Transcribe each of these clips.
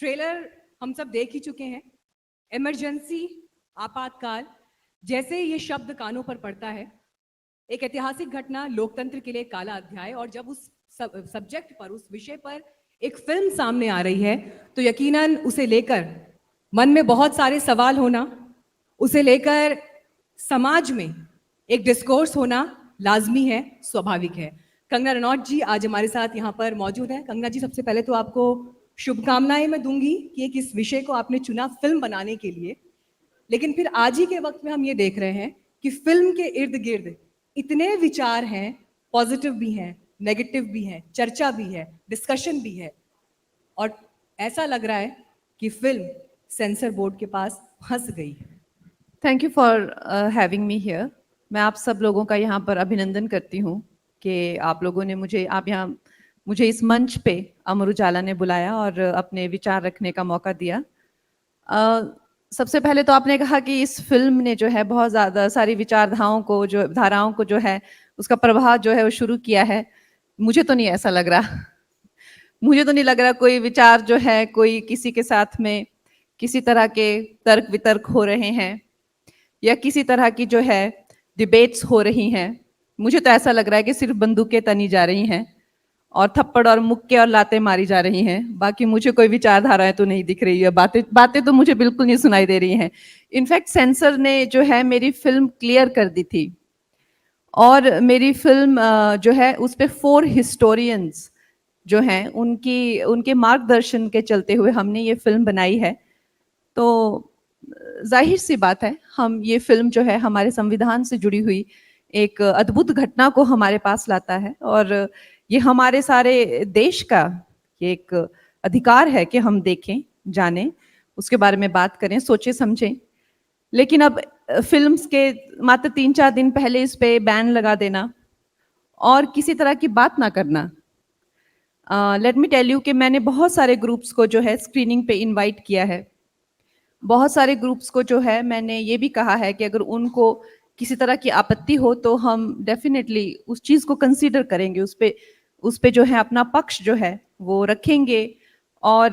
Trailer हम सब देख ही चुके हैं। इमरजेंसी, आपातकाल, जैसे ये शब्द कानों पर पड़ता है, एक ऐतिहासिक घटना, लोकतंत्र के लिए काला अध्याय। और जब उस सब्जेक्ट पर, उस विषय पर एक फिल्म सामने आ रही है, तो यकीनन उसे लेकर मन में बहुत सारे सवाल होना, उसे लेकर समाज में एक डिस्कोर्स होना लाजमी है, स्वाभाविक है। कंगना रनौत जी आज हमारे साथ यहाँ पर मौजूद हैं। कंगना जी, सबसे पहले तो आपको शुभकामनाएं मैं दूंगी कि एक इस विषय को आपने चुना फिल्म बनाने के लिए। लेकिन फिर आज ही के वक्त में हम ये देख रहे हैं कि फिल्म के इर्द गिर्द इतने विचार हैं, पॉजिटिव भी हैं, नेगेटिव भी हैं, चर्चा भी है, डिस्कशन भी है, और ऐसा लग रहा है कि फिल्म सेंसर बोर्ड के पास फंस गई है। Thank you for having me here. मैं आप सब लोगों का यहाँ पर अभिनंदन करती हूँ कि आप लोगों ने मुझे इस मंच पे अमर उजाला ने बुलाया और अपने विचार रखने का मौका दिया। सबसे पहले तो आपने कहा कि इस फिल्म ने जो है बहुत ज़्यादा सारी धाराओं को जो है उसका प्रवाह जो है वो शुरू किया है। मुझे तो नहीं ऐसा लग रहा। मुझे तो नहीं लग रहा कोई विचार जो है कोई किसी के साथ में किसी तरह के तर्क वितर्क हो रहे हैं या किसी तरह की जो है डिबेट्स हो रही हैं। मुझे तो ऐसा लग रहा है कि सिर्फ बंदूकें तनी जा रही हैं और थप्पड़ और मुक्के और लातें मारी जा रही हैं। बाकी मुझे कोई विचारधाराएं तो नहीं दिख रही है, बातें तो मुझे बिल्कुल नहीं सुनाई दे रही हैं। इनफैक्ट सेंसर ने जो है मेरी फिल्म क्लियर कर दी थी और मेरी फिल्म जो है उस पे 4 हिस्टोरियंस जो हैं उनके मार्गदर्शन के चलते हुए हमने ये फिल्म बनाई है। तो जाहिर सी बात है, हम ये फिल्म जो है हमारे संविधान से जुड़ी हुई एक अद्भुत घटना को हमारे पास लाता है और ये हमारे सारे देश का ये एक अधिकार है कि हम देखें, जानें, उसके बारे में बात करें, सोचें समझें। लेकिन अब फिल्म्स के मात्र 3-4 दिन पहले इस पे बैन लगा देना और किसी तरह की बात ना करना। लेट मी टेल यू कि मैंने बहुत सारे ग्रुप्स को जो है स्क्रीनिंग पे इनवाइट किया है। बहुत सारे ग्रुप्स को जो है मैंने ये भी कहा है कि अगर उनको किसी तरह की आपत्ति हो तो हम डेफिनेटली उस चीज़ को कंसीडर करेंगे, उस पे जो है अपना पक्ष जो है वो रखेंगे और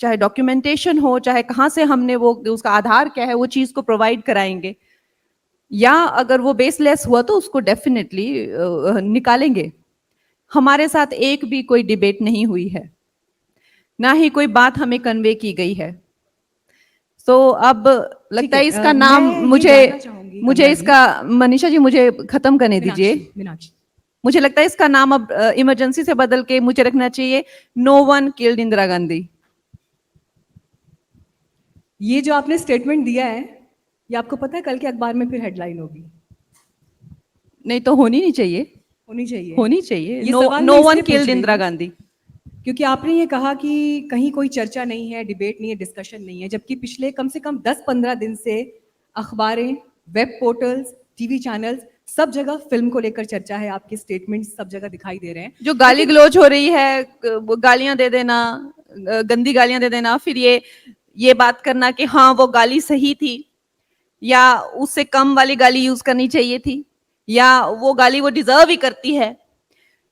चाहे डॉक्यूमेंटेशन हो, चाहे कहाँ से हमने वो उसका आधार क्या है वो चीज़ को प्रोवाइड कराएंगे, या अगर वो बेसलेस हुआ तो उसको डेफिनेटली निकालेंगे। हमारे साथ एक भी कोई डिबेट नहीं हुई है, ना ही कोई बात हमें कन्वे की गई है। तो अब लगता है इसका नाम मुझे इसका मनीषा जी मुझे खत्म करने दीजिए। मुझे लगता है इसका नाम अब इमरजेंसी से बदल के मुझे रखना चाहिए no one killed Indira Gandhi. ये जो आपने स्टेटमेंट दिया है, ये आपको पता है कल के अखबार में फिर हेडलाइन होगी? नहीं तो होनी नहीं चाहिए, होनी चाहिए no one killed Indira Gandhi. क्योंकि आपने ये कहा कि कहीं कोई चर्चा नहीं है, डिबेट नहीं है, डिस्कशन नहीं है, जबकि पिछले कम से कम 10-15 दिन से अखबारें, वेब पोर्टल्स, टीवी चैनल्स, सब जगह फिल्म को लेकर चर्चा है। आपके स्टेटमेंट्स सब जगह दिखाई दे रहे हैं। जो गाली गलौज हो रही है, गालियां दे देना, गंदी गालियां दे देना, फिर ये बात करना कि हाँ वो गाली सही थी या उससे कम वाली गाली यूज करनी चाहिए थी या वो गाली वो डिजर्व ही करती है,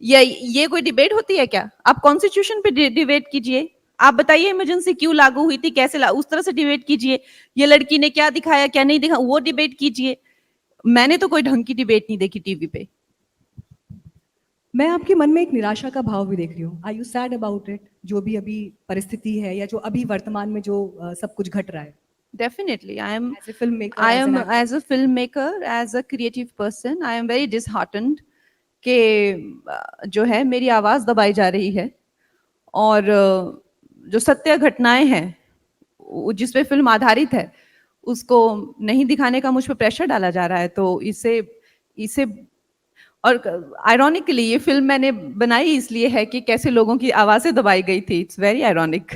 या ये कोई डिबेट होती है क्या? आप कॉन्स्टिट्यूशन पे डिबेट कीजिए, आप बताइए इमरजेंसी क्यों लागू हुई थी, कैसे उस तरह से डिबेट कीजिए। ये लड़की ने क्या दिखाया क्या नहीं दिखा वो डिबेट कीजिए। मैंने तो कोई ढंग की डिबेट नहीं देखी टीवी पे। मैं आपके मन में एक निराशा का भाव भी देख रही हूँ। Are you sad about it? जो भी अभी परिस्थिति है या जो अभी वर्तमान में जो सब कुछ घट रहा है। Definitely, I am as a filmmaker, as a filmmaker, as a creative person, I am very disheartened कि जो है मेरी आवाज़ दबाई जा रही है और जो सत्य घटनाएं हैं जिस पे फिल्म आधारित है उसको नहीं दिखाने का मुझ पे प्रेशर डाला जा रहा है। तो इसे और आयरॉनिकली ये फिल्म मैंने बनाई इसलिए है कि कैसे लोगों की आवाज़ें दबाई गई थी। It's very ironic.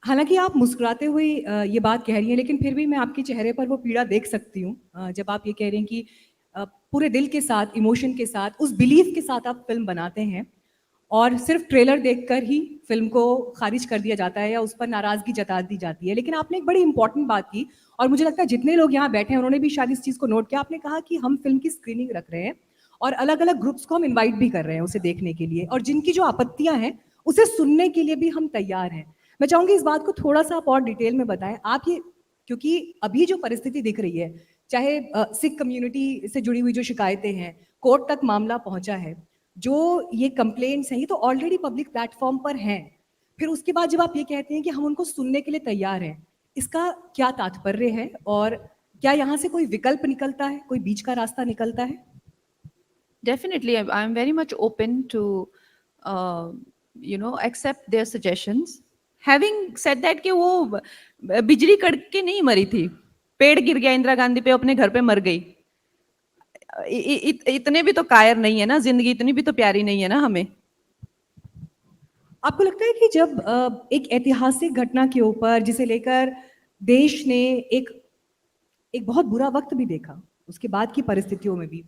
हालांकि आप मुस्कुराते हुए ये बात कह रही हैं, लेकिन फिर भी मैं आपके चेहरे पर वो पीड़ा देख सकती हूँ जब आप ये कह रही हैं कि पूरे दिल के साथ, इमोशन के साथ, उस बिलीफ के साथ आप फिल्म बनाते हैं और सिर्फ ट्रेलर देखकर ही फिल्म को खारिज कर दिया जाता है या उस पर नाराजगी जता दी जाती है। लेकिन आपने एक बड़ी इंपॉर्टेंट बात की और मुझे लगता है जितने लोग यहाँ बैठे हैं उन्होंने भी शायद इस चीज़ को नोट किया। आपने कहा कि हम फिल्म की स्क्रीनिंग रख रहे हैं और अलग अलग ग्रुप्स को हम इन्वाइट भी कर रहे हैं उसे देखने के लिए, और जिनकी जो आपत्तियां हैं उसे सुनने के लिए भी हम तैयार हैं। मैं चाहूंगी इस बात को थोड़ा सा आप और डिटेल में बताएं। आप ये, क्योंकि अभी जो परिस्थिति दिख रही है, चाहे सिख कम्युनिटी से जुड़ी हुई जो शिकायतें हैं, कोर्ट तक मामला पहुंचा है, जो ये कंप्लेंट्स हैं, ये तो ऑलरेडी पब्लिक प्लेटफॉर्म पर हैं। फिर उसके बाद जब आप ये कहते हैं कि हम उनको सुनने के लिए तैयार हैं, इसका क्या तात्पर्य है? और क्या यहाँ से कोई विकल्प निकलता है, कोई बीच का रास्ता निकलता है? Definitely, I'm very much open to, accept their suggestions. Having said that, कि वो बिजली कड़के नहीं मरी थी, पेड़ गिर गया इंदिरा गांधी पे, अपने घर पे मर गई। इतने भी तो कायर नहीं है ना, जिंदगी इतनी भी तो प्यारी नहीं है ना हमें। आपको लगता है कि जब एक ऐतिहासिक घटना के ऊपर, जिसे लेकर देश ने एक एक बहुत बुरा वक्त भी देखा, उसके बाद की परिस्थितियों में भी,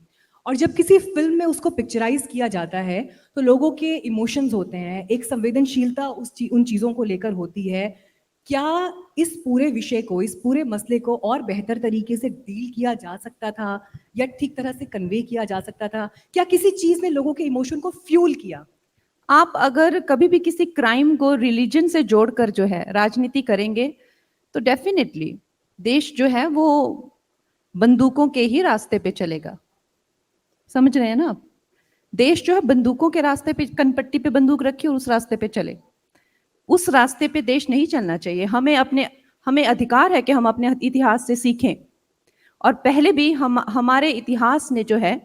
और जब किसी फिल्म में उसको पिक्चराइज किया जाता है, तो लोगों के इमोशंस होते हैं, एक संवेदनशीलता उन चीज़ों को लेकर होती है। क्या इस पूरे विषय को, इस पूरे मसले को और बेहतर तरीके से डील किया जा सकता था, या ठीक तरह से कन्वे किया जा सकता था? क्या किसी चीज़ ने लोगों के इमोशन को फ्यूल किया? आप अगर कभी भी किसी क्राइम को रिलीजन से जोड़कर जो है राजनीति करेंगे, तो डेफिनेटली देश जो है वो बंदूकों के ही रास्ते पे चलेगा। समझ रहे हैं ना आप? देश जो है बंदूकों के रास्ते पे, कनपट्टी पे बंदूक रखी और उस रास्ते पे चले। उस रास्ते पे देश नहीं चलना चाहिए। हमें अधिकार है कि हम अपने इतिहास से सीखें। और पहले भी हमारे इतिहास ने जो है,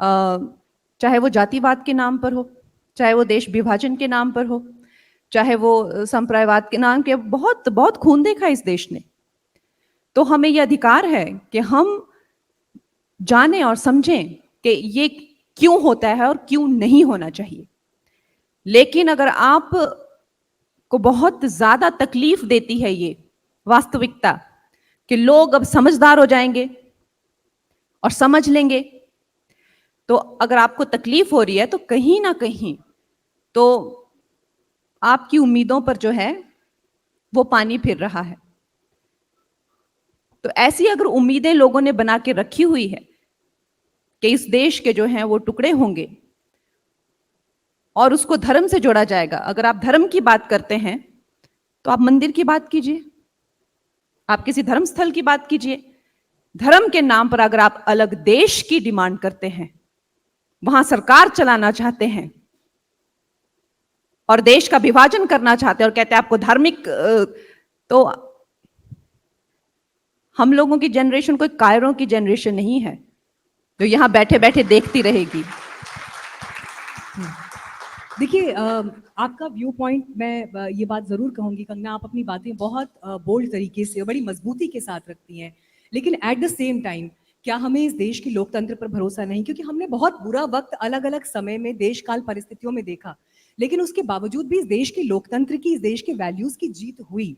चाहे वो जातिवाद के नाम पर हो, चाहे वो देश विभाजन के नाम पर हो, चाहे वो संप्रदायवाद के नाम के, बहुत बहुत खून देखा इस देश ने। तो हमें ये अधिकार है कि हम जानें और समझें कि ये क्यों होता है और क्यों नहीं होना चाहिए। लेकिन अगर आप को बहुत ज्यादा तकलीफ देती है ये वास्तविकता कि लोग अब समझदार हो जाएंगे और समझ लेंगे, तो अगर आपको तकलीफ हो रही है तो कहीं ना कहीं तो आपकी उम्मीदों पर जो है वो पानी फिर रहा है। तो ऐसी अगर उम्मीदें लोगों ने बना के रखी हुई है कि इस देश के जो हैं वो टुकड़े होंगे और उसको धर्म से जोड़ा जाएगा। अगर आप धर्म की बात करते हैं तो आप मंदिर की बात कीजिए, आप किसी धर्म स्थल की बात कीजिए। धर्म के नाम पर अगर आप अलग देश की डिमांड करते हैं, वहां सरकार चलाना चाहते हैं और देश का विभाजन करना चाहते हैं और कहते हैं आपको धार्मिक, तो हम लोगों की जनरेशन कोई कायरों की जनरेशन नहीं है जो यहां बैठे बैठे देखती रहेगी। देखिए, आपका व्यू पॉइंट, मैं ये बात ज़रूर कहूँगी कंगना, आप अपनी बातें बहुत बोल्ड तरीके से, बड़ी मजबूती के साथ रखती हैं, लेकिन एट द सेम टाइम क्या हमें इस देश की लोकतंत्र पर भरोसा नहीं? क्योंकि हमने बहुत बुरा वक्त अलग अलग समय में, देश काल परिस्थितियों में देखा, लेकिन उसके बावजूद भी इस देश की लोकतंत्र की, इस देश के वैल्यूज की जीत हुई।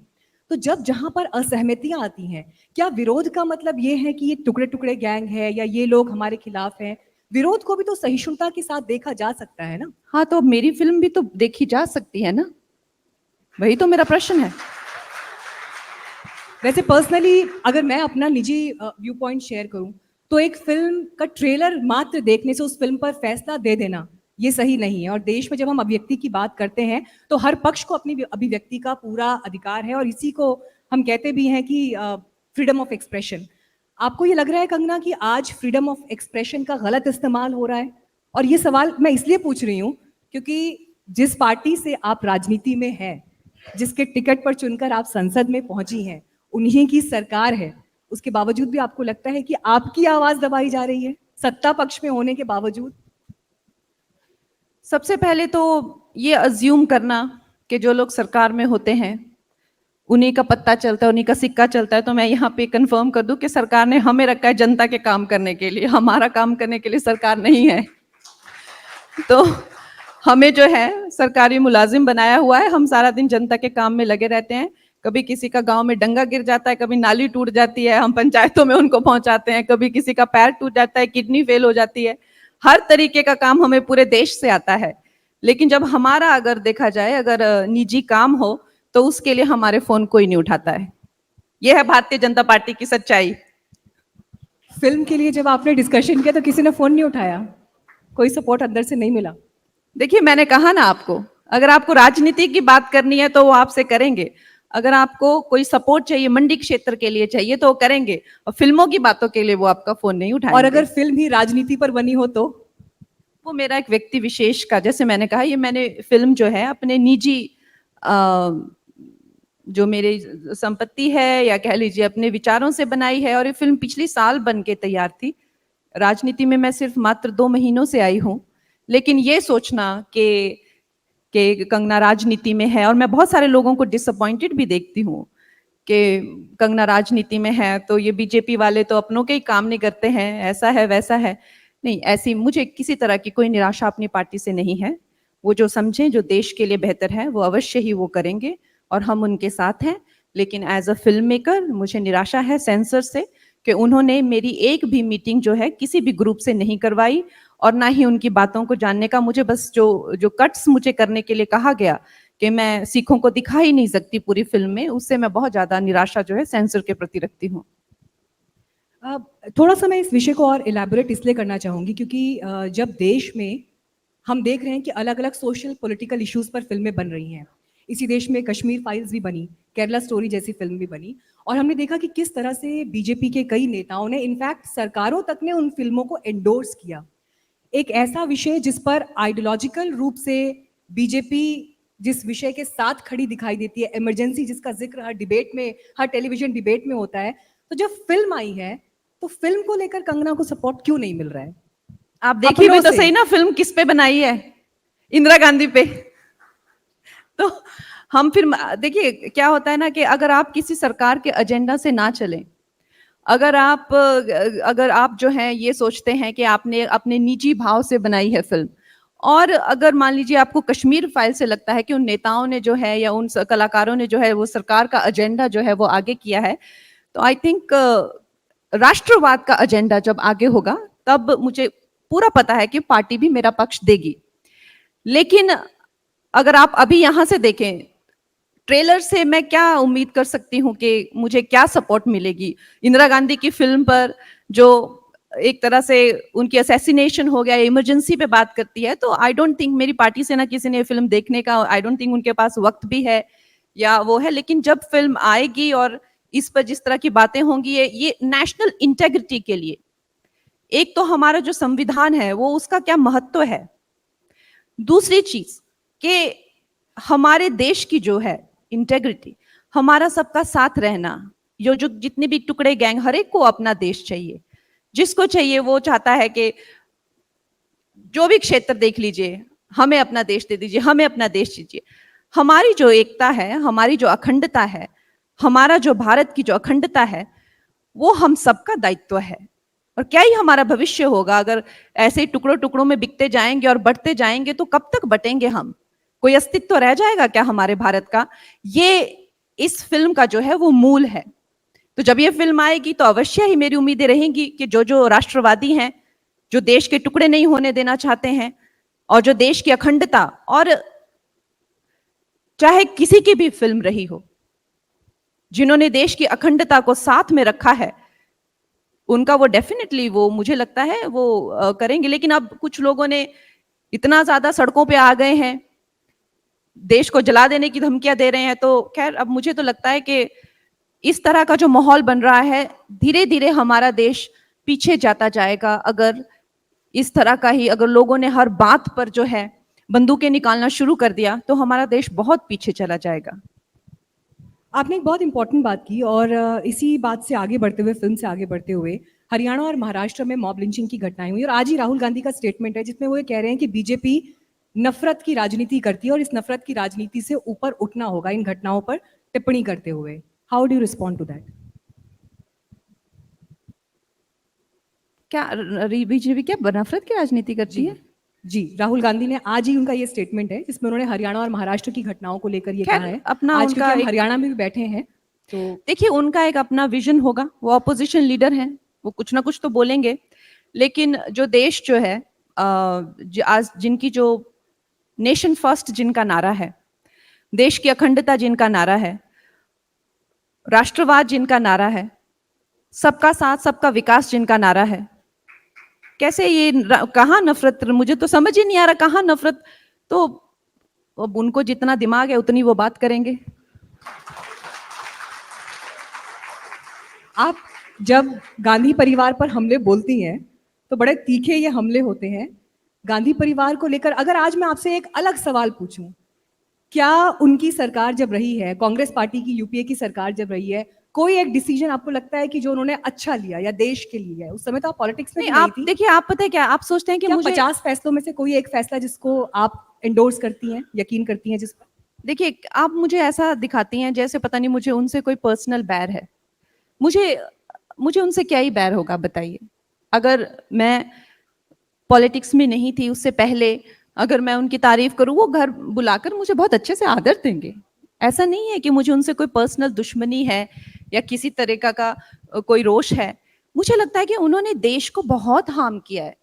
तो जब जहां पर असहमतियां आती हैं, क्या विरोध का मतलब ये है कि ये टुकड़े टुकड़े गैंग है या ये लोग हमारे खिलाफ हैं? विरोध को भी तो सहिष्णुता के साथ देखा जा सकता है ना? हाँ, तो मेरी फिल्म भी तो देखी जा सकती है ना, वही तो मेरा प्रश्न है। वैसे पर्सनली अगर मैं अपना निजी व्यू पॉइंट शेयर करूं, तो एक फिल्म का ट्रेलर मात्र देखने से उस फिल्म पर फैसला दे देना ये सही नहीं है। और देश में जब हम अभिव्यक्ति की बात करते हैं, तो हर पक्ष को अपनी अभिव्यक्ति का पूरा अधिकार है, और इसी को हम कहते भी हैं कि फ्रीडम ऑफ एक्सप्रेशन। आपको ये लग रहा है कंगना कि आज फ्रीडम ऑफ एक्सप्रेशन का गलत इस्तेमाल हो रहा है? और ये सवाल मैं इसलिए पूछ रही हूँ क्योंकि जिस पार्टी से आप राजनीति में हैं, जिसके टिकट पर चुनकर आप संसद में पहुंची हैं, उन्हीं की सरकार है, उसके बावजूद भी आपको लगता है कि आपकी आवाज दबाई जा रही है सत्ता पक्ष में होने के बावजूद? सबसे पहले तो ये अज्यूम करना कि जो लोग सरकार में होते हैं उन्हीं का पत्ता चलता है, उन्हीं का सिक्का चलता है, तो मैं यहाँ पे कंफर्म कर दूं कि सरकार ने हमें रखा है जनता के काम करने के लिए, हमारा काम करने के लिए सरकार नहीं है। तो हमें जो है सरकारी मुलाजिम बनाया हुआ है, हम सारा दिन जनता के काम में लगे रहते हैं। कभी किसी का गांव में डंगा गिर जाता है, कभी नाली टूट जाती है, हम पंचायतों में उनको पहुंचाते हैं, कभी किसी का पैर टूट जाता है, किडनी फेल हो जाती है, हर तरीके का काम हमें पूरे देश से आता है। लेकिन जब हमारा अगर देखा जाए, अगर निजी काम हो, तो उसके लिए हमारे फोन कोई नहीं उठाता है। यह है भारतीय जनता पार्टी की सच्चाई। फिल्म के लिए जब आपने डिस्कशन किया तो किसी ने फोन नहीं उठाया? कोई सपोर्ट अंदर से नहीं मिला? देखिए, मैंने कहा ना आपको अगर आपको राजनीति की बात करनी है तो वो आपसे करेंगे, अगर आपको कोई सपोर्ट चाहिए मंडी क्षेत्र के लिए चाहिए तो वो करेंगे, और फिल्मों की बातों के लिए वो आपका फोन नहीं और उठाएंगे। अगर फिल्म ही राजनीति पर बनी हो तो? वो मेरा एक व्यक्ति विशेष का, जैसे मैंने कहा, ये मैंने फिल्म जो है अपने निजी जो मेरी संपत्ति है या कह लीजिए अपने विचारों से बनाई है, और ये फिल्म पिछली साल बन के तैयार थी। राजनीति में मैं सिर्फ मात्र 2 महीनों से आई हूँ, लेकिन ये सोचना कि कंगना राजनीति में है, और मैं बहुत सारे लोगों को डिसअपॉइंटेड भी देखती हूँ कि कंगना राजनीति में है तो ये बीजेपी वाले तो अपनों के ही काम नहीं करते हैं, ऐसा है वैसा है। नहीं, ऐसी मुझे किसी तरह की कोई निराशा अपनी पार्टी से नहीं है। वो जो समझें जो देश के लिए बेहतर है वो अवश्य ही वो करेंगे और हम उनके साथ हैं। लेकिन एज अ फिल्म मेकर मुझे निराशा है सेंसर से कि उन्होंने मेरी एक भी मीटिंग जो है किसी भी ग्रुप से नहीं करवाई, और ना ही उनकी बातों को जानने का, मुझे बस जो जो कट्स मुझे करने के लिए कहा गया कि मैं सिखों को दिखा ही नहीं सकती पूरी फिल्म में, उससे मैं बहुत ज्यादा निराशा जो है सेंसर के प्रति रखती हूँ। थोड़ा सा मैं इस विषय को और इलेबोरेट इसलिए करना चाहूंगी क्योंकि जब देश में हम देख रहे हैं कि अलग अलग सोशल पॉलिटिकल इश्यूज पर फिल्में बन रही हैं, इसी देश में कश्मीर फाइल्स भी बनी, केरला स्टोरी जैसी फिल्म भी बनी, और हमने देखा कि किस तरह से बीजेपी के कई नेताओं ने, इनफैक्ट सरकारों तक ने उन फिल्मों को एंडोर्स किया। एक ऐसा विषय जिस पर आइडियोलॉजिकल रूप से बीजेपी जिस विषय के साथ खड़ी दिखाई देती है, इमरजेंसी जिसका जिक्र हर डिबेट में, हर टेलीविजन डिबेट में होता है, तो जब फिल्म आई है तो फिल्म को लेकर कंगना को सपोर्ट क्यों नहीं मिल रहा है? आप देखिए भी तो सही ना, फिल्म किस पे बनाई है? इंदिरा गांधी पे। तो हम फिर देखिए क्या होता है ना कि अगर आप किसी सरकार के एजेंडा से ना चलें, अगर आप जो है ये सोचते हैं कि आपने अपने निजी भाव से बनाई है फिल्म, और अगर मान लीजिए आपको कश्मीर फाइल से लगता है कि उन नेताओं ने जो है या उन कलाकारों ने जो है वो सरकार का एजेंडा जो है वो आगे किया है, तो आई थिंक राष्ट्रवाद का एजेंडा जब आगे होगा तब मुझे पूरा पता है कि पार्टी भी मेरा पक्ष देगी। लेकिन अगर आप अभी यहां से देखें, ट्रेलर से मैं क्या उम्मीद कर सकती हूँ कि मुझे क्या सपोर्ट मिलेगी? इंदिरा गांधी की फिल्म पर जो एक तरह से उनकी असैसिनेशन हो गया, इमरजेंसी पे बात करती है, तो आई डोंट थिंक मेरी पार्टी से ना किसी ने फिल्म देखने का, आई डोंट थिंक उनके पास वक्त भी है या वो है। लेकिन जब फिल्म आएगी और इस पर जिस तरह की बातें होंगी, ये नेशनल इंटेग्रिटी के लिए, एक तो हमारा जो संविधान है वो उसका क्या महत्व है, दूसरी चीज कि हमारे देश की जो है इंटेग्रिटी, हमारा सबका साथ रहना, जो जितने भी टुकड़े गैंग, हर एक को अपना देश चाहिए, जिसको चाहिए वो चाहता है कि जो भी क्षेत्र देख लीजिए, हमें अपना देश दे दीजिए, हमें अपना देश दीजिए। हमारी जो एकता है, हमारी जो अखंडता है, हमारा जो भारत की जो अखंडता है, वो हम सबका दायित्व है। और क्या ही हमारा भविष्य होगा अगर ऐसे ही टुकड़ों टुकड़ों में बिकते जाएंगे और बढ़ते जाएंगे, तो कब तक बटेंगे हम? कोई अस्तित्व रह जाएगा क्या हमारे भारत का? ये इस फिल्म का जो है वो मूल है। तो जब ये फिल्म आएगी तो अवश्य ही मेरी उम्मीदें रहेंगी कि जो जो राष्ट्रवादी हैं, जो देश के टुकड़े नहीं होने देना चाहते हैं, और जो देश की अखंडता, और चाहे किसी की भी फिल्म रही हो, जिन्होंने देश की अखंडता को साथ में रखा है, उनका वो डेफिनेटली वो मुझे लगता है वो करेंगे। लेकिन अब कुछ लोगों ने इतना ज्यादा सड़कों पे आ गए हैं, देश को जला देने की धमकियां दे रहे हैं, तो खैर अब मुझे तो लगता है कि इस तरह का जो माहौल बन रहा है, धीरे धीरे हमारा देश पीछे जाता जाएगा। अगर इस तरह का ही अगर लोगों ने हर बात पर जो है बंदूकें निकालना शुरू कर दिया, तो हमारा देश बहुत पीछे चला जाएगा। आपने एक बहुत इंपॉर्टेंट बात की, और इसी बात से आगे बढ़ते हुए, फिल्म से आगे बढ़ते हुए, हरियाणा और महाराष्ट्र में मॉब लिंचिंग की घटनाएं हुई, और आज ही राहुल गांधी का स्टेटमेंट है जिसमें वो ये कह रहे हैं कि बीजेपी नफरत की राजनीति करती है और इस नफरत की राजनीति से ऊपर उठना होगा इन घटनाओं पर टिप्पणी करते हुए। How do you respond to that? क्या बीजेपी क्या नफरत की राजनीति करती है? जी, राहुल गांधी ने आज ही, उनका ये स्टेटमेंट है जिसमें उन्होंने हरियाणा और महाराष्ट्र की घटनाओं को लेकर ये कहा है। अपना आज उनका क्योंकि हम हरियाणा में भी बैठे हैं, तो देखिए उनका एक अपना विजन होगा, वो अपोजिशन लीडर हैं, वो कुछ ना कुछ तो बोलेंगे। लेकिन जो देश जो है आज जिनकी जो नेशन फर्स्ट जिनका नारा है, देश की अखंडता जिनका नारा है, राष्ट्रवाद जिनका नारा है, सबका साथ सबका विकास जिनका नारा है, कैसे ये कहाँ नफरत? मुझे तो समझ ही नहीं आ रहा कहाँ नफरत। तो अब उनको जितना दिमाग है उतनी वो बात करेंगे। आप जब गांधी परिवार पर हमले बोलती हैं तो बड़े तीखे ये हमले होते हैं गांधी परिवार को लेकर। अगर आज मैं आपसे एक अलग सवाल पूछूं, क्या उनकी सरकार जब रही है, कांग्रेस पार्टी की यूपीए की सरकार जब रही है, कोई एक डिसीजन आपको लगता है कि जो उन्होंने अच्छा लिया या देश के लिए? उस समय तो आप पॉलिटिक्स में नहीं, भी नहीं आप थी। देखिए, आप पता है क्या, आप सोचते हैं कि क्या मुझे 50 फैसलों में से कोई एक फैसला जिसको आप एंडोर्स करती हैं, यकीन करती हैं जिस पर? देखिए, आप मुझे ऐसा दिखाती हैं जैसे पता नहीं मुझे उनसे कोई पर्सनल बैर है। मुझे मुझे उनसे क्या ही बैर होगा बताइए। अगर मैं पॉलिटिक्स में नहीं थी उससे पहले, अगर मैं उनकी तारीफ करूं, वो घर बुलाकर मुझे बहुत अच्छे से आदर देंगे। ऐसा नहीं है कि मुझे उनसे कोई पर्सनल दुश्मनी है या किसी तरीका का कोई रोष है। मुझे लगता है कि उन्होंने देश को बहुत हार्म किया है।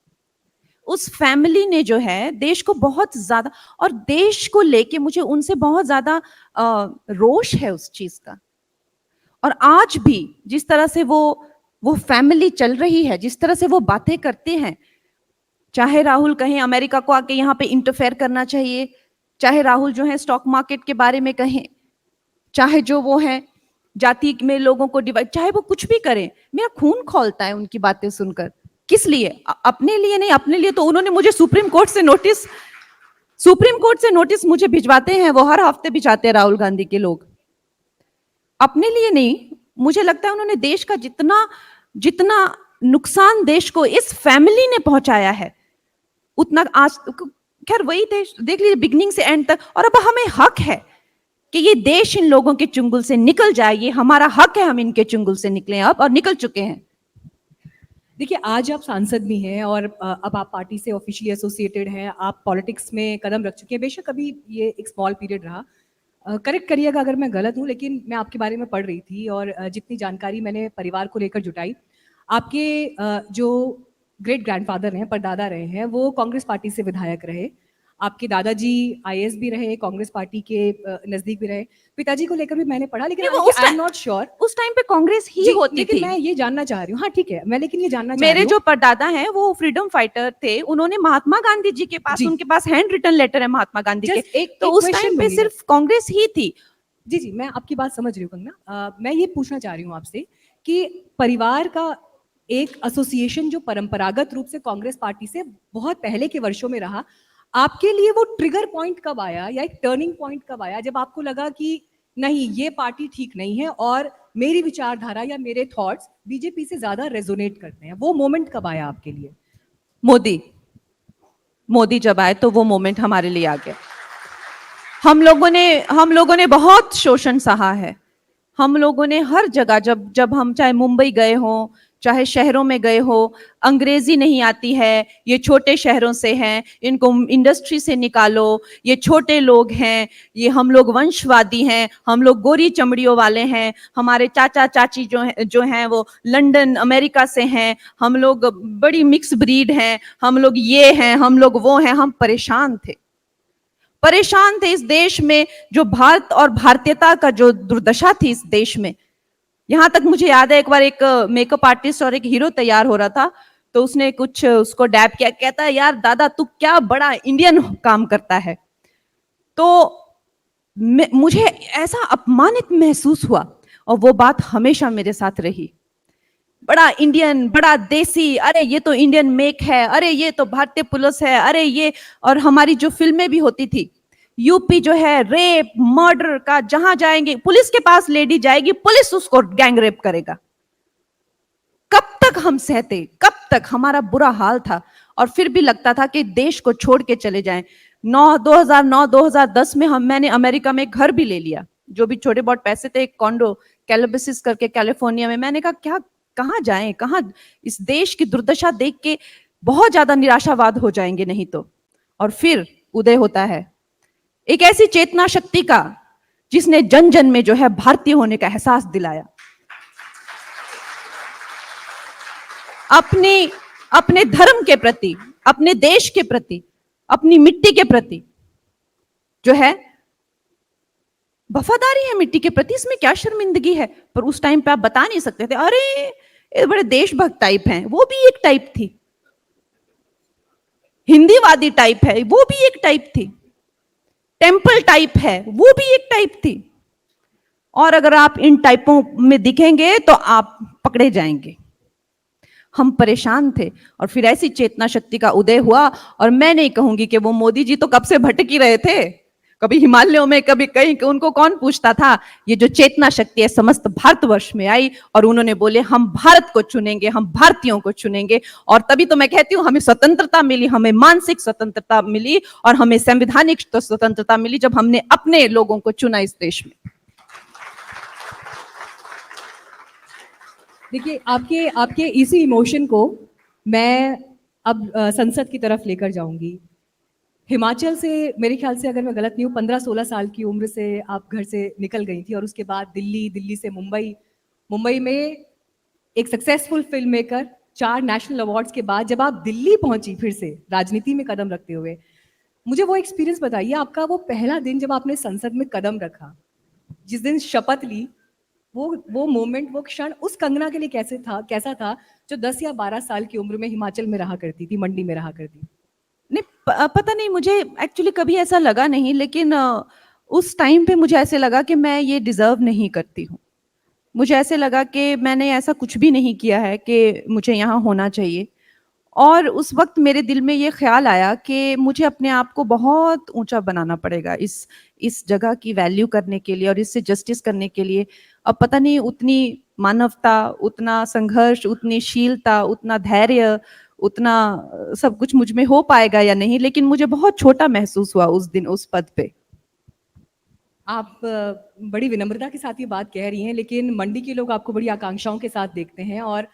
उस फैमिली ने जो है देश को बहुत ज्यादा, और देश को लेके मुझे उनसे बहुत ज्यादा रोष है उस चीज का। और आज भी जिस तरह से वो फैमिली चल रही है, जिस तरह से वो बातें करते हैं, चाहे राहुल कहें अमेरिका को आके यहाँ पे इंटरफेयर करना चाहिए, चाहे राहुल जो है स्टॉक मार्केट के बारे में कहें, चाहे जो वो है जाति में लोगों को डिवाइड, चाहे वो कुछ भी करें, मेरा खून खौलता है उनकी बातें सुनकर। किस लिए? अपने लिए नहीं, अपने लिए तो उन्होंने मुझे सुप्रीम कोर्ट से नोटिस मुझे भिजवाते हैं, वो हर हफ्ते भिजवाते हैं राहुल गांधी के लोग। अपने लिए नहीं, मुझे लगता है उन्होंने देश का जितना जितना नुकसान देश को इस फैमिली ने पहुंचाया है उतना आज, खैर वही देश देख लीजिए बिगनिंग से एंड तक। और अब हमें हक है कि ये देश इन लोगों के चुंगल से निकल जाए, ये हमारा हक है, हम इनके चुंगल से निकले अब और निकल चुके हैं। देखिए, आज आप सांसद भी हैं और अब आप पार्टी से ऑफिशियली एसोसिएटेड हैं, आप पॉलिटिक्स में कदम रख चुके हैं। बेशक अभी ये एक स्मॉल पीरियड रहा, करेक्ट करिएगा अगर मैं गलत हूँ, लेकिन मैं आपके बारे में पढ़ रही थी और जितनी जानकारी मैंने परिवार को लेकर जुटाई, आपके जो ग्रेट ग्रैंडफादर हैं, परदादा रहे हैं, वो कांग्रेस पार्टी से विधायक रहे। आपके दादाजी आईएएस भी रहे, कांग्रेस पार्टी के नजदीक भी रहे। पिताजी को लेकर भी मैंने पढ़ा, लेकिन आई एम नॉट श्योर उस टाइम पे कांग्रेस ही होती लेकिन थी। मैं ये जानना चाह रही हूँ, हाँ ठीक है, मैं लेकिन ये जानना चाह मेरे रही हूँ, जो परदादा हैं वो फ्रीडम फाइटर थे, उन्होंने महात्मा गांधी जी के पास, जी। उनके पास हैंड रिटन लेटर है महात्मा गांधी के, जस्ट एक तो एक उस क्वेश्चन टाइम पे लूंगी मैं। सिर्फ कांग्रेस ही थी। जी जी, मैं आपकी बात समझ रही हूँ कंगना। मैं ये पूछना चाह रही हूँ आपसे कि परिवार का एक एसोसिएशन जो परंपरागत रूप से कांग्रेस पार्टी से बहुत पहले के वर्षों में रहा, आपके लिए वो ट्रिगर पॉइंट कब आया या एक टर्निंग पॉइंट कब आया जब आपको लगा कि नहीं, ये पार्टी ठीक नहीं है और मेरी विचारधारा या मेरे थॉट्स बीजेपी से ज्यादा रेजोनेट करते हैं? वो मोमेंट कब आया आपके लिए? मोदी जब आए तो वो मोमेंट हमारे लिए आ गया। हम लोगों ने बहुत शोषण सहा है। हम लोगों ने हर जगह, जब जब हम चाहे मुंबई गए हों, चाहे शहरों में गए हो, अंग्रेजी नहीं आती है, ये छोटे शहरों से हैं, इनको इंडस्ट्री से निकालो, ये छोटे लोग हैं, ये हम लोग वंशवादी हैं, हम लोग गोरी चमड़ियों वाले हैं, हमारे चाचा चाची जो हैं वो लंदन अमेरिका से हैं, हम लोग बड़ी मिक्स ब्रीड हैं, हम लोग ये हैं, हम लोग वो हैं। हम परेशान थे इस देश में, जो भारत और भारतीयता का जो दुर्दशा थी इस देश में। यहां तक मुझे याद है एक बार एक मेकअप आर्टिस्ट और एक हीरो तैयार हो रहा था, तो उसने कुछ उसको डैप किया, कहता है यार दादा तू क्या बड़ा इंडियन काम करता है। तो मुझे ऐसा अपमानित महसूस हुआ और वो बात हमेशा मेरे साथ रही। बड़ा इंडियन, बड़ा देसी, अरे ये तो इंडियन मेक है, अरे ये तो भारतीय पुलिस है, अरे ये। और हमारी जो फिल्में भी होती थी, यूपी जो है रेप मर्डर का, जहां जाएंगे पुलिस के पास लेडी जाएगी, पुलिस उसको गैंग रेप करेगा। कब तक हम सहते, कब तक हमारा बुरा हाल था। और फिर भी लगता था कि देश को छोड़ के चले जाएं। 2009-2010 में मैंने अमेरिका में घर भी ले लिया, जो भी छोटे बहुत पैसे थे, एक कॉन्डो कैलिबसिस करके कैलिफोर्निया में। मैंने कहा क्या, कहाँ जाएं, कहाँ, इस देश की दुर्दशा देख के बहुत ज्यादा निराशावाद हो जाएंगे नहीं तो। और फिर उदय होता है एक ऐसी चेतना शक्ति का जिसने जन जन में जो है भारतीय होने का एहसास दिलाया। अपने धर्म के प्रति, अपने देश के प्रति, अपनी मिट्टी के प्रति जो है वफादारी है, मिट्टी के प्रति। इसमें क्या शर्मिंदगी है? पर उस टाइम पे आप बता नहीं सकते थे, अरे ये बड़े देशभक्त टाइप हैं। वो भी एक टाइप थी, हिंदीवादी टाइप है, वो भी एक टाइप थी। टेम्पल टाइप है, वो भी एक टाइप थी। और अगर आप इन टाइपों में दिखेंगे तो आप पकड़े जाएंगे। हम परेशान थे और फिर ऐसी चेतना शक्ति का उदय हुआ। और मैं नहीं कहूंगी कि वो मोदी जी तो कब से भटक ही रहे थे, कभी हिमालयों में, कभी कहीं, उनको कौन पूछता था। ये जो चेतना शक्ति है समस्त भारतवर्ष में आई और उन्होंने बोले हम भारत को चुनेंगे, हम भारतीयों को चुनेंगे। और तभी तो मैं कहती हूँ हमें स्वतंत्रता मिली, हमें मानसिक स्वतंत्रता मिली और हमें संवैधानिक स्वतंत्रता मिली जब हमने अपने लोगों को चुना इस देश में। देखिए, आपके आपके इसी इमोशन को मैं अब संसद की तरफ लेकर जाऊंगी। हिमाचल से मेरे ख्याल से, अगर मैं गलत नहीं हूँ, 15-16 साल की उम्र से आप घर से निकल गई थी और उसके बाद दिल्ली, दिल्ली से मुंबई, मुंबई में एक successful film maker, 4 national awards के बाद जब आप दिल्ली पहुंची फिर से राजनीति में कदम रखते हुए, मुझे वो एक्सपीरियंस बताइए, आपका वो पहला दिन जब आपने संसद में कदम रखा, जिस दिन शपथ ली, वो मोमेंट, वो क्षण उस कंगना के लिए कैसा था जो 10 या 12 साल की उम्र में हिमाचल में रहा करती थी, मंडी में रहा करती थी? नहीं, पता नहीं, मुझे एक्चुअली कभी ऐसा लगा नहीं, लेकिन उस टाइम पे मुझे ऐसे लगा कि मैं ये डिजर्व नहीं करती हूँ। मुझे ऐसे लगा कि मैंने ऐसा कुछ भी नहीं किया है कि मुझे यहाँ होना चाहिए। और उस वक्त मेरे दिल में ये ख्याल आया कि मुझे अपने आप को बहुत ऊंचा बनाना पड़ेगा इस जगह की वैल्यू करने के लिए और इससे जस्टिस करने के लिए। अब पता नहीं उतनी मानवता, उतना संघर्ष, उतनी शीलता, उतना धैर्य, उतना सब कुछ मुझ में हो पाएगा या नहीं, लेकिन मुझे बहुत छोटा महसूस हुआ उस दिन उस पद पे। आप बड़ी विनम्रता के साथ ये बात कह रही हैं, लेकिन मंडी के लोग आपको बड़ी आकांक्षाओं के साथ देखते हैं। और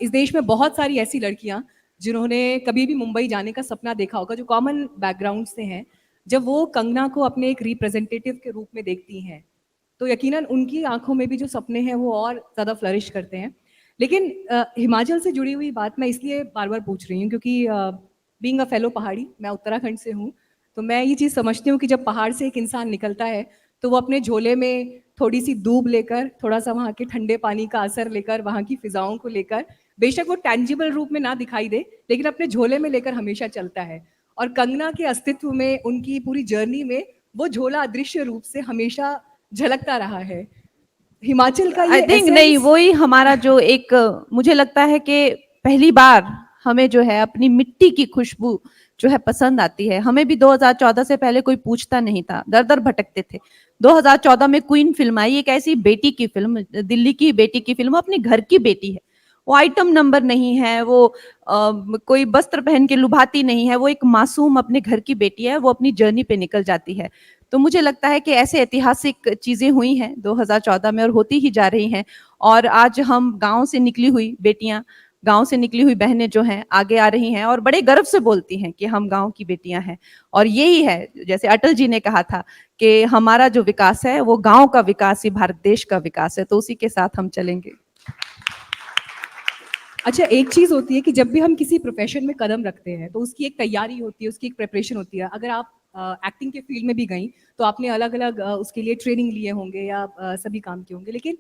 इस देश में बहुत सारी ऐसी लड़कियां जिन्होंने कभी भी मुंबई जाने का सपना देखा होगा, जो कॉमन बैकग्राउंड से हैं, जब वो कंगना को अपने एक रिप्रेजेंटेटिव के रूप में देखती हैं तो यकीनन उनकी आंखों में भी जो सपने हैं वो और ज़्यादा फ्लरिश करते हैं। लेकिन हिमाचल से जुड़ी हुई बात मैं इसलिए बार बार पूछ रही हूँ क्योंकि बीइंग अ फेलो पहाड़ी, मैं उत्तराखंड से हूँ, तो मैं ये चीज़ समझती हूँ कि जब पहाड़ से एक इंसान निकलता है तो वो अपने झोले में थोड़ी सी दूब लेकर, थोड़ा सा वहाँ के ठंडे पानी का असर लेकर, वहाँ की फिजाओं को लेकर, बेशक वो टैंजिबल रूप में ना दिखाई दे, लेकिन अपने झोले में लेकर हमेशा चलता है। और कंगना के अस्तित्व में, उनकी पूरी जर्नी में, वो झोला अदृश्य रूप से हमेशा झलकता रहा है। हिमाचल का आई ये थिंक नहीं, एसेंस, वही हमारा जो एक, मुझे लगता है कि पहली बार हमें जो है अपनी मिट्टी की खुशबू जो है पसंद आती है। हमें भी 2014 से पहले कोई पूछता नहीं था, दर दर भटकते थे। 2014 में क्वीन फिल्म आई, एक ऐसी बेटी की फिल्म, दिल्ली की बेटी की फिल्म, अपने घर की बेटी है, वो आइटम नंबर नहीं है, वो कोई वस्त्र पहन के लुभाती नहीं है, वो एक मासूम अपने घर की बेटी है, वो अपनी जर्नी पे निकल जाती है। तो मुझे लगता है कि ऐसे ऐतिहासिक चीजें हुई हैं 2014 में और होती ही जा रही हैं। और आज हम गांव से निकली हुई बेटियां, गांव से निकली हुई बहनें जो हैं आगे आ रही हैं और बड़े गर्व से बोलती हैं कि हम गांव की बेटियां हैं। और यही है, जैसे अटल जी ने कहा था कि हमारा जो विकास है वो गांव का विकास ही भारत देश का विकास है, तो उसी के साथ हम चलेंगे। अच्छा, एक चीज़ होती है कि जब भी हम किसी प्रोफेशन में कदम रखते हैं तो उसकी एक तैयारी होती है, उसकी एक प्रिपरेशन होती है। अगर आप एक्टिंग के फील्ड में भी गई तो आपने अलग अलग उसके लिए ट्रेनिंग लिए होंगे या सभी काम किए होंगे, लेकिन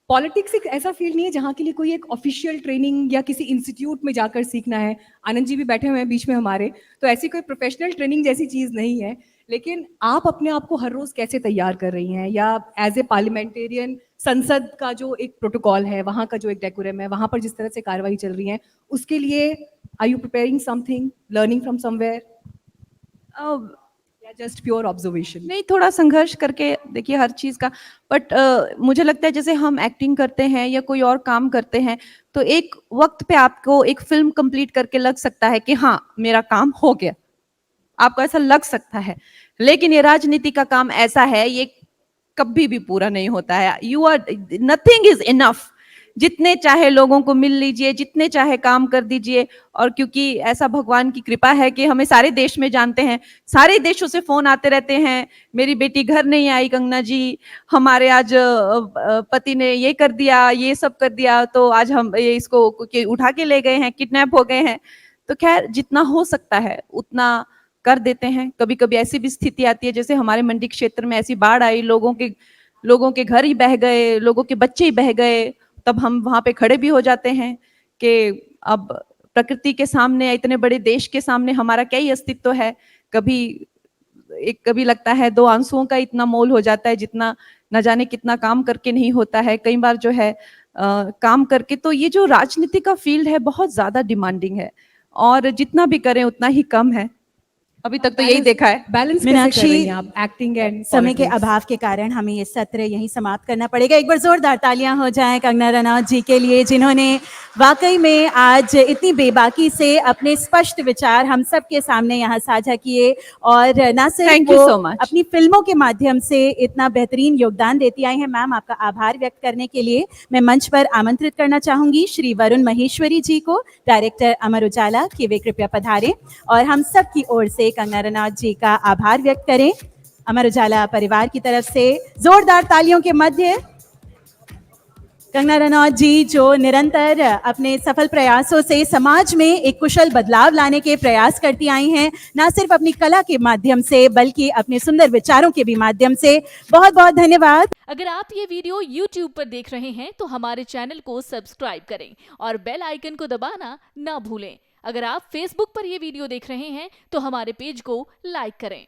पॉलिटिक्स एक ऐसा फील्ड नहीं है जहाँ के लिए कोई एक ऑफिशियल ट्रेनिंग या किसी इंस्टीट्यूट में जाकर सीखना है। आनंद जी भी बैठे हुए हैं बीच में हमारे, तो ऐसी कोई प्रोफेशनल ट्रेनिंग जैसी चीज़ नहीं है। लेकिन आप अपने आप को हर रोज़ कैसे तैयार कर रही हैं, या एज ए पार्लियामेंटेरियन संसद का जो एक प्रोटोकॉल है, वहाँ का जो एक डेकोरम है, वहाँ पर जिस तरह से कार्रवाई चल रही है, उसके लिए are you preparing something, learning from somewhere, या जस्ट प्योर ऑब्जर्वेशन? नहीं, थोड़ा संघर्ष करके देखिए हर चीज का। बट मुझे लगता है जैसे हम एक्टिंग करते हैं या कोई और काम करते हैं, तो एक वक्त पे आपको एक फिल्म कंप्लीट करके लग सकता है कि हाँ मेरा काम हो गया, आपको ऐसा लग सकता है। लेकिन ये राजनीति का काम ऐसा है, ये कभी भी पूरा नहीं होता है। You are, nothing is enough. जितने चाहे लोगों को मिल लीजिए, जितने चाहे काम कर दीजिए। और क्योंकि ऐसा भगवान की कृपा है कि हमें सारे देश में जानते हैं, सारे देशों से फोन आते रहते हैं, मेरी बेटी घर नहीं आई कंगना जी, हमारे आज पति ने ये कर दिया, ये सब कर दिया, तो आज हम ये इसको उठा के ले गए हैं, किडनैप हो गए हैं। तो खैर जितना हो सकता है उतना कर देते हैं। कभी कभी ऐसी भी स्थिति आती है, जैसे हमारे मंडी क्षेत्र में ऐसी बाढ़ आई, लोगों के घर ही बह गए, लोगों के बच्चे ही बह गए, तब हम वहां पे खड़े भी हो जाते हैं कि अब प्रकृति के सामने, इतने बड़े देश के सामने हमारा क्या ही अस्तित्व है। कभी एक कभी लगता है 2 आंसुओं का इतना मोल हो जाता है जितना न जाने कितना काम करके नहीं होता है। कई बार जो है काम करके, तो ये जो राजनीति का फील्ड है बहुत ज़्यादा डिमांडिंग है और जितना भी करें उतना ही कम है। अभी तक तो यही देखा है। बैलेंस कैसे कर मीनाक्षी, रही हैं आप एक्टिंग एंड समय के अभाव के कारण हमें ये सत्र यहीं समाप्त करना पड़ेगा। एक बार जोरदार तालियां हो जाएं कंगना रनौत जी के लिए, जिन्होंने वाकई में आज इतनी बेबाकी से अपने स्पष्ट विचार हम सब के सामने यहाँ साझा किए और ना सिर्फ Thank you वो so much. अपनी फिल्मों के माध्यम से इतना बेहतरीन योगदान देती आई हैं। मैम, आपका आभार व्यक्त करने के लिए मैं मंच पर आमंत्रित करना चाहूंगी श्री वरुण महेश्वरी जी को, डायरेक्टर अमर उजाला, कि वे कृपया पधारें और हम सब की ओर से कंगना रनौत जी का आभार व्यक्त करें। अमर उजाला परिवार की तरफ से जोरदार तालियों के मध्य कंगना रनौत जी, जो निरंतर अपने सफल प्रयासों से समाज में एक कुशल बदलाव लाने के प्रयास करती आई हैं, ना सिर्फ अपनी कला के माध्यम से बल्कि अपने सुंदर विचारों के भी माध्यम से। बहुत बहुत धन्यवाद। अगर आप ये वीडियो YouTube पर देख रहे हैं तो हमारे चैनल को सब्सक्राइब करें और बेल आइकन को दबाना ना भूलें। अगर आप Facebook पर ये वीडियो देख रहे हैं तो हमारे पेज को लाइक करें।